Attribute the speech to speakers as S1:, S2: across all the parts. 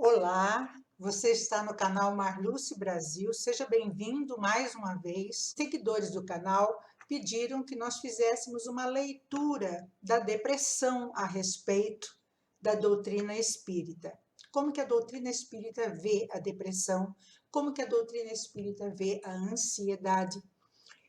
S1: Olá, você está no canal Marluce Brasil, seja bem-vindo mais uma vez. Seguidores do canal pediram que nós fizéssemos uma leitura da depressão a respeito da doutrina espírita. Como que a doutrina espírita vê a depressão, como que a doutrina espírita vê a ansiedade.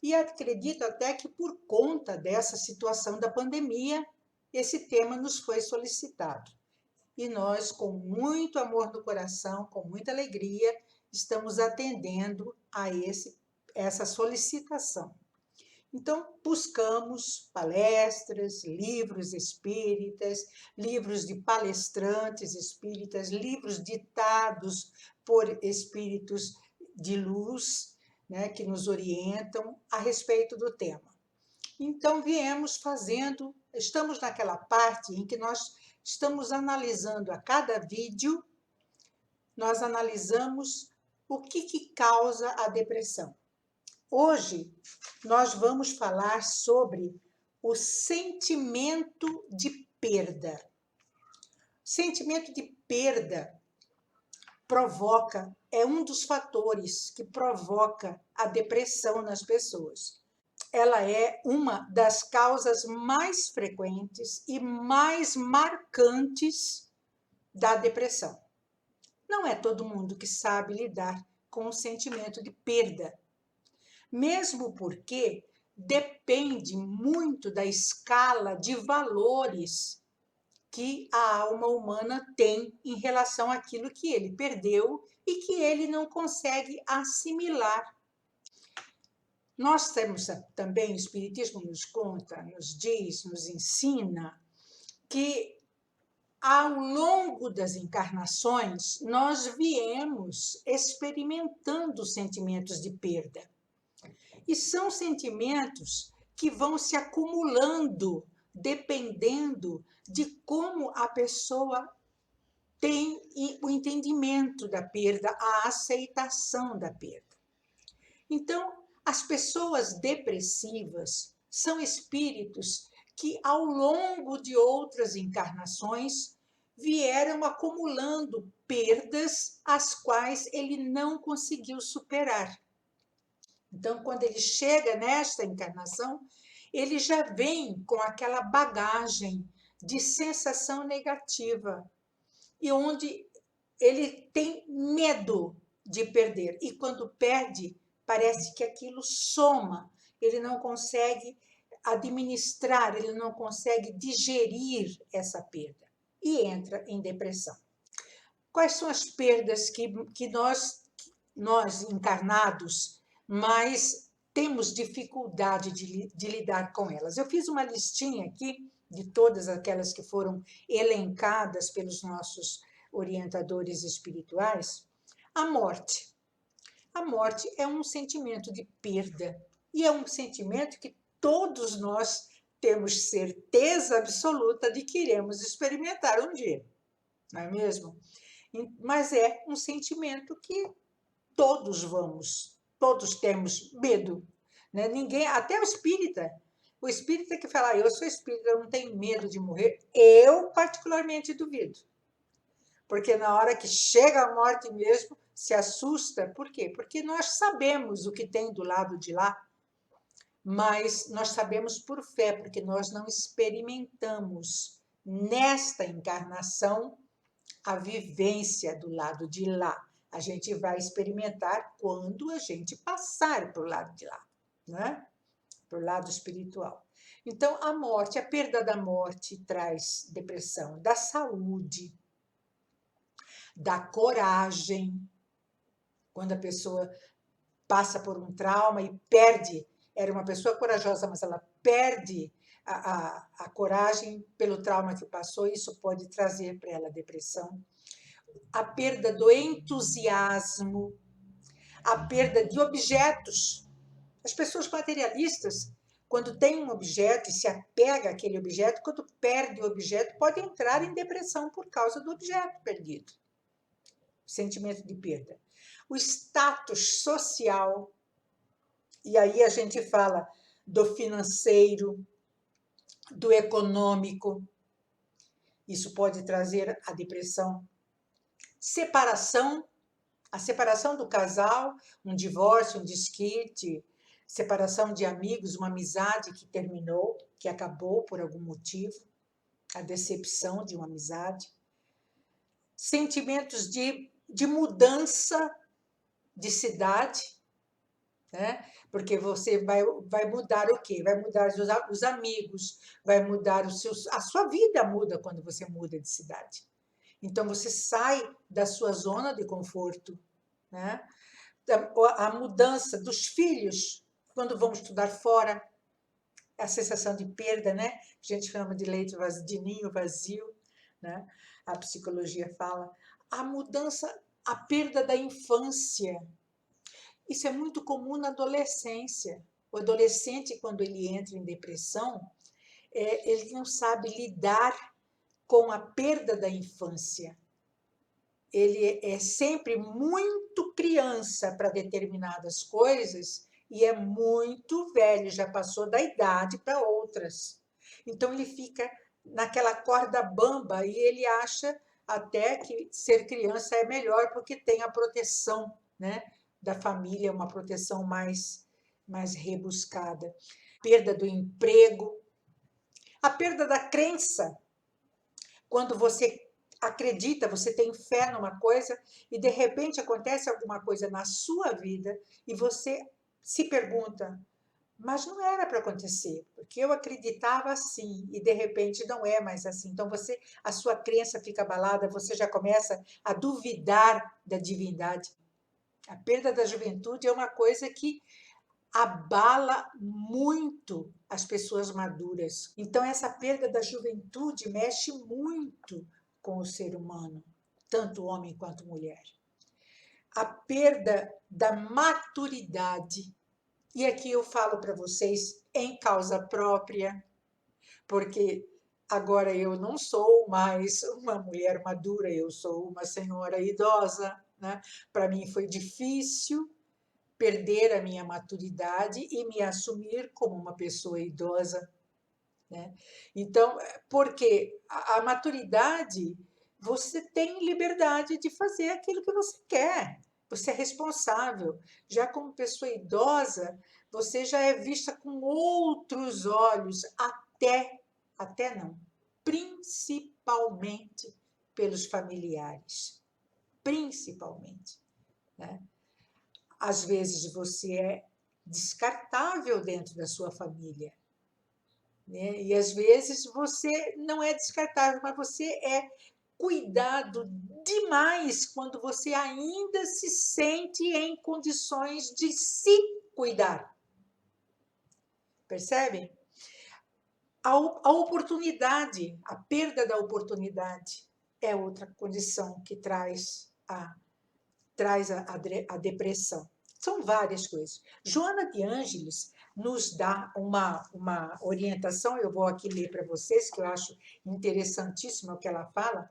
S1: E acredito até que por conta dessa situação da pandemia, esse tema nos foi solicitado. E nós, com muito amor no coração, com muita alegria, estamos atendendo a essa solicitação. Então, buscamos palestras, livros espíritas, livros de palestrantes espíritas, livros ditados por espíritos de luz, né, que nos orientam a respeito do tema. Então, estamos naquela parte em que nós estamos analisando a cada vídeo, nós analisamos o que causa a depressão. Hoje, nós vamos falar sobre o sentimento de perda. Sentimento de perda é um dos fatores que provoca a depressão nas pessoas. Ela é uma das causas mais frequentes e mais marcantes da depressão. Não é todo mundo que sabe lidar com o sentimento de perda, mesmo porque depende muito da escala de valores que a alma humana tem em relação àquilo que ele perdeu e que ele não consegue assimilar. Nós temos também, o Espiritismo nos conta, nos diz, nos ensina que ao longo das encarnações nós viemos experimentando sentimentos de perda. E são sentimentos que vão se acumulando dependendo de como a pessoa tem o entendimento da perda, a aceitação da perda. Então, as pessoas depressivas são espíritos que, ao longo de outras encarnações, vieram acumulando perdas as quais ele não conseguiu superar. Então, quando ele chega nesta encarnação, ele já vem com aquela bagagem de sensação negativa, e onde ele tem medo de perder. E quando perde, parece que aquilo soma, ele não consegue administrar, ele não consegue digerir essa perda e entra em depressão. Quais são as perdas que nós encarnados, mais temos dificuldade de lidar com elas? Eu fiz uma listinha aqui de todas aquelas que foram elencadas pelos nossos orientadores espirituais. A morte. A morte é um sentimento de perda e é um sentimento que todos nós temos certeza absoluta de que iremos experimentar um dia, não é mesmo? Mas é um sentimento que todos temos medo, né? Ninguém, até o espírita que fala, eu sou espírita, eu não tenho medo de morrer, eu particularmente duvido. Porque na hora que chega a morte mesmo, se assusta. Por quê? Porque nós sabemos o que tem do lado de lá, mas nós sabemos por fé, porque nós não experimentamos nesta encarnação a vivência do lado de lá. A gente vai experimentar quando a gente passar para o lado de lá, né? Para o lado espiritual. Então, a morte, a perda da morte traz depressão, da saúde, da coragem, quando a pessoa passa por um trauma e perde, era uma pessoa corajosa, mas ela perde a coragem pelo trauma que passou, isso pode trazer para ela depressão. A perda do entusiasmo, a perda de objetos. As pessoas materialistas, quando tem um objeto e se apega àquele objeto, quando perde o objeto, pode entrar em depressão por causa do objeto perdido. Sentimento de perda. O status social, e aí a gente fala do financeiro, do econômico, isso pode trazer a depressão. separação, a separação do casal, um divórcio, um desquite, separação de amigos, uma amizade que terminou, que acabou por algum motivo, a decepção de uma amizade, sentimentos de mudança de cidade, né? Porque você vai mudar o quê? Vai mudar os amigos, vai mudar a sua vida muda quando você muda de cidade. Então você sai da sua zona de conforto, né? A mudança dos filhos quando vão estudar fora, a sensação de perda, né? A gente chama de leite vazio, de ninho vazio, né? A psicologia fala. A mudança, a perda da infância. Isso é muito comum na adolescência. O adolescente, quando ele entra em depressão, ele não sabe lidar com a perda da infância. Ele é sempre muito criança para determinadas coisas e é muito velho, já passou da idade para outras. Então ele fica naquela corda bamba e ele acha até que ser criança é melhor porque tem a proteção, né, da família, uma proteção mais rebuscada. Perda do emprego, a perda da crença, quando você acredita, você tem fé numa coisa e de repente acontece alguma coisa na sua vida e você se pergunta, mas não era para acontecer, porque eu acreditava assim e de repente não é mais assim. Então a sua crença fica abalada, você já começa a duvidar da divindade. A perda da juventude é uma coisa que abala muito as pessoas maduras. Então, essa perda da juventude mexe muito com o ser humano, tanto homem quanto mulher. A perda da maturidade. E aqui eu falo para vocês em causa própria, porque agora eu não sou mais uma mulher madura, eu sou uma senhora idosa, né? Para mim foi difícil perder a minha maturidade e me assumir como uma pessoa idosa, né? Então, porque a maturidade, você tem liberdade de fazer aquilo que você quer, você é responsável. Já como pessoa idosa, você já é vista com outros olhos, até não, principalmente pelos familiares, principalmente, né? Às vezes você é descartável dentro da sua família, né? E às vezes você não é descartável, mas você é cuidado demais quando você ainda se sente em condições de se cuidar. Percebem? A oportunidade, a perda da oportunidade é outra condição que traz a depressão. São várias coisas. Joana de Ângeles nos dá uma orientação, eu vou aqui ler para vocês, que eu acho interessantíssimo o que ela fala.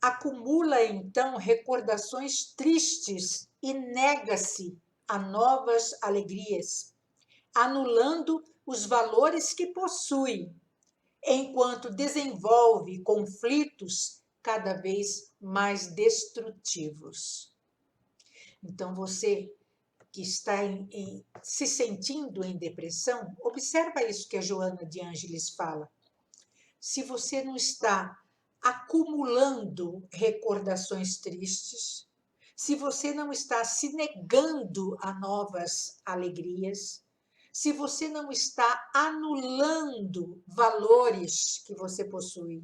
S1: Acumula, então, recordações tristes e nega-se a novas alegrias, anulando os valores que possui, enquanto desenvolve conflitos cada vez mais destrutivos. Então, você que está se sentindo em depressão, observa isso que a Joana de Ângeles fala. Se você não está acumulando recordações tristes, se você não está se negando a novas alegrias, se você não está anulando valores que você possui,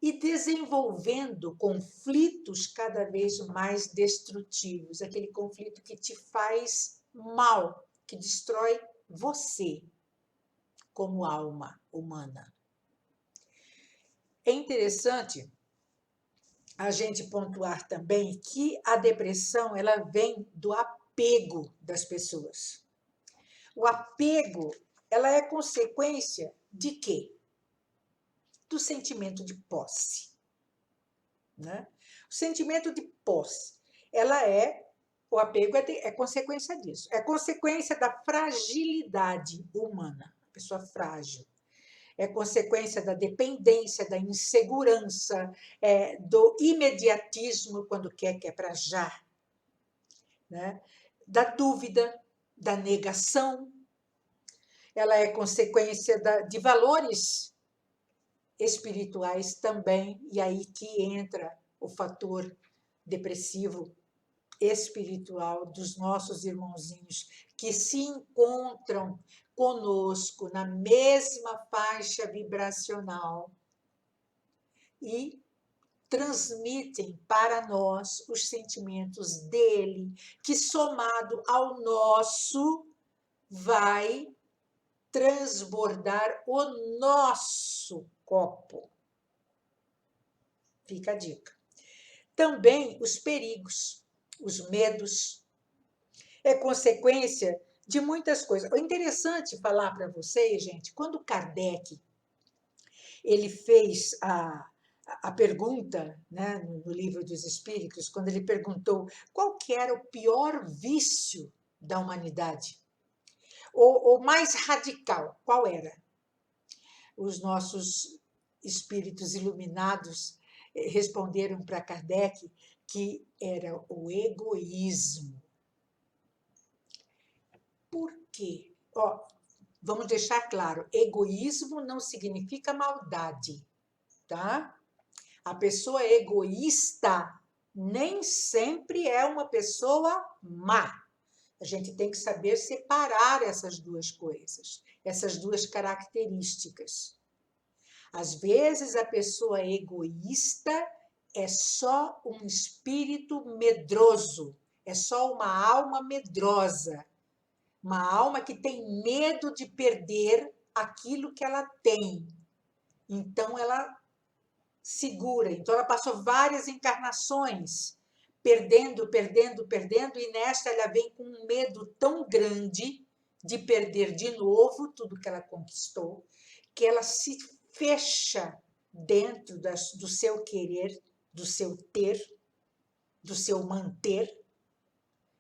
S1: e desenvolvendo conflitos cada vez mais destrutivos, aquele conflito que te faz mal, que destrói você como alma humana. É interessante a gente pontuar também que a depressão ela vem do apego das pessoas. O apego, ela é consequência de quê? Do sentimento de posse, né? O sentimento de posse, o apego é consequência disso, é consequência da fragilidade humana, a pessoa frágil. é consequência da dependência, da insegurança, do imediatismo, quando quer que é para já, né? Da dúvida, da negação. Ela é consequência de valores espirituais também, e aí que entra o fator depressivo espiritual dos nossos irmãozinhos que se encontram conosco na mesma faixa vibracional e transmitem para nós os sentimentos dele, que somado ao nosso vai transbordar o nosso copo. Fica a dica. Também os perigos, os medos, é consequência de muitas coisas. É interessante falar para vocês, gente, quando Kardec ele fez a pergunta, né, no Livro dos Espíritos, quando ele perguntou qual que era o pior vício da humanidade, ou mais radical, qual era? Os nossos espíritos iluminados responderam para Kardec que era o egoísmo. Por quê? Vamos deixar claro, egoísmo não significa maldade, tá? A pessoa egoísta nem sempre é uma pessoa má. A gente tem que saber separar essas duas coisas, essas duas características. Às vezes, a pessoa egoísta é só um espírito medroso, é só uma alma medrosa, uma alma que tem medo de perder aquilo que ela tem. Então, ela segura. Então, ela passou várias encarnações perdendo, perdendo, perdendo, e nesta ela vem com um medo tão grande de perder de novo tudo que ela conquistou, que ela se fecha dentro do seu querer, do seu ter, do seu manter.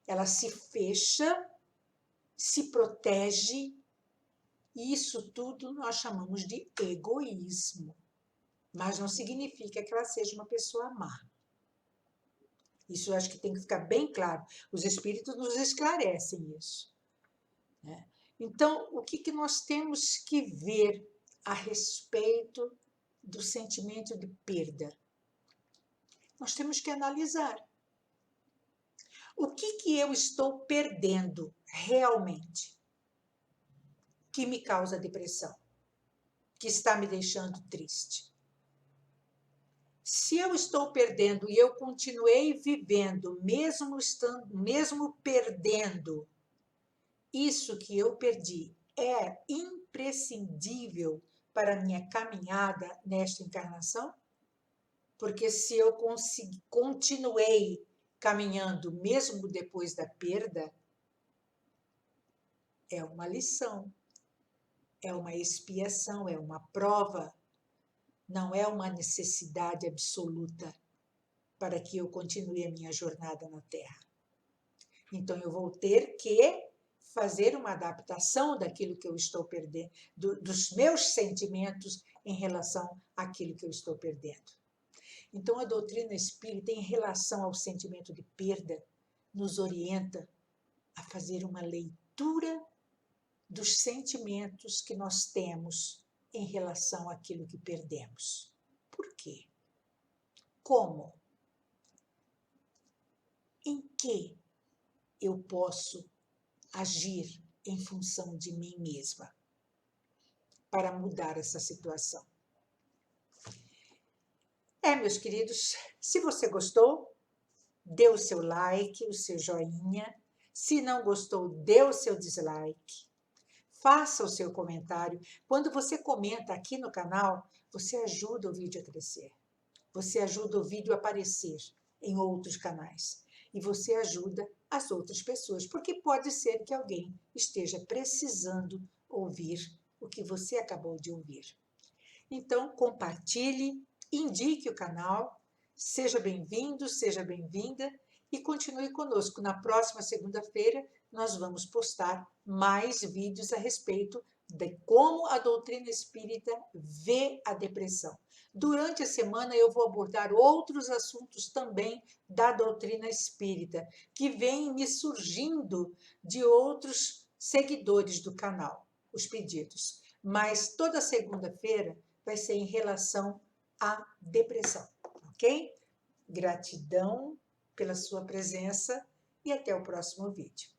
S1: Ela se fecha, se protege, e isso tudo nós chamamos de egoísmo. Mas não significa que ela seja uma pessoa má. Isso eu acho que tem que ficar bem claro. Os espíritos nos esclarecem isso, né? Então, o que nós temos que ver a respeito do sentimento de perda? Nós temos que analisar. O que eu estou perdendo realmente que me causa depressão, que está me deixando triste? Se eu estou perdendo e eu continuei vivendo, mesmo perdendo, isso que eu perdi é imprescindível para a minha caminhada nesta encarnação? Porque se eu continuei caminhando mesmo depois da perda, é uma lição, é uma expiação, é uma prova. Não é uma necessidade absoluta para que eu continue a minha jornada na Terra. Então, eu vou ter que fazer uma adaptação daquilo que eu estou perdendo, dos meus sentimentos em relação àquilo que eu estou perdendo. Então, a doutrina espírita, em relação ao sentimento de perda, nos orienta a fazer uma leitura dos sentimentos que nós temos em relação àquilo que perdemos. Por quê? Como? Em que eu posso agir em função de mim mesma para mudar essa situação? Meus queridos, se você gostou, dê o seu like, o seu joinha. Se não gostou, dê o seu dislike. Faça o seu comentário. Quando você comenta aqui no canal, você ajuda o vídeo a crescer. Você ajuda o vídeo a aparecer em outros canais. E você ajuda as outras pessoas, porque pode ser que alguém esteja precisando ouvir o que você acabou de ouvir. Então, compartilhe, indique o canal, seja bem-vindo, seja bem-vinda e continue conosco. Na próxima segunda-feira, nós vamos postar mais vídeos a respeito de como a doutrina espírita vê a depressão. Durante a semana eu vou abordar outros assuntos também da doutrina espírita, que vêm me surgindo de outros seguidores do canal, os pedidos. Mas toda segunda-feira vai ser em relação à depressão, ok? Gratidão pela sua presença e até o próximo vídeo.